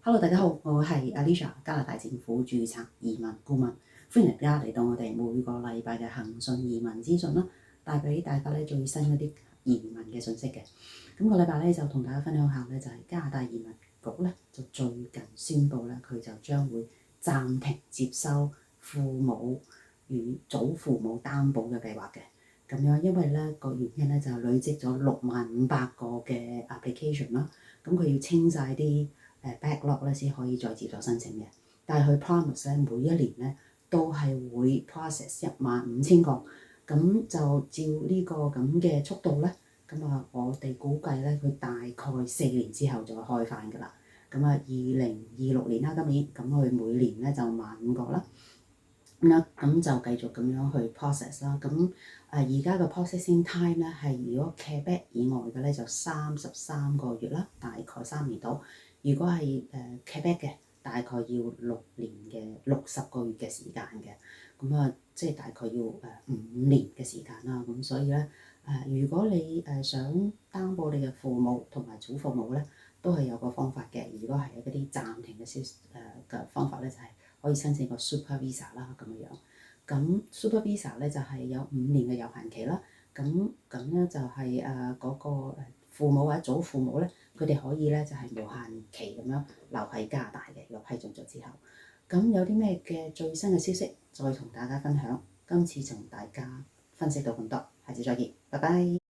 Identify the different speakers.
Speaker 1: Hello，大家好，我係 Alicia，加拿大政府註冊移民顧問，歡迎大家嚟到我哋每個禮拜嘅恒信移民資訊啦，帶俾大家咧最新嗰啲移民嘅信息嘅。咁個禮拜咧就同大家分享下咧，就係加拿大移民局咧就最近宣布咧，佢就將會暫停接收父母與祖父母擔保嘅計劃嘅。咁樣因為咧個原因咧就係累積咗65,500個嘅 application 啦，咁佢要清晒啲backlog 咧先可以再接受申請嘅，但係佢 promise 咧每一年咧都係會 process 15,000個，咁就照呢個咁嘅速度咧，咁我哋估計咧佢大概4年之後就會開返㗎啦。咁2026年啦，今年咁佢每年咧就15,000個啦。咁就繼續咁樣去 process 啦。咁而家嘅 processing time 咧係如果 Quebec 以外嘅咧就33個月啦，大概3年到。如果係Quebec 嘅，大概要6年嘅60個月嘅時間嘅。咁即係大概要5年嘅時間啦。咁所以咧如果你想擔保你嘅父母同埋祖父母咧，都係有個方法嘅。如果係嗰啲暫停嘅方法咧，就係可以申請個 Super Visa 啦咁樣。咁 Super Visa 咧就係有5年嘅有限期啦。咁咧就係嗰個父母或者祖父母咧，佢哋可以咧就係無限期咁樣留喺加拿大嘅，如果批准咗之後。咁有啲咩嘅最新嘅消息，再同大家分享。今次同大家分析到咁多，下次再見，拜拜。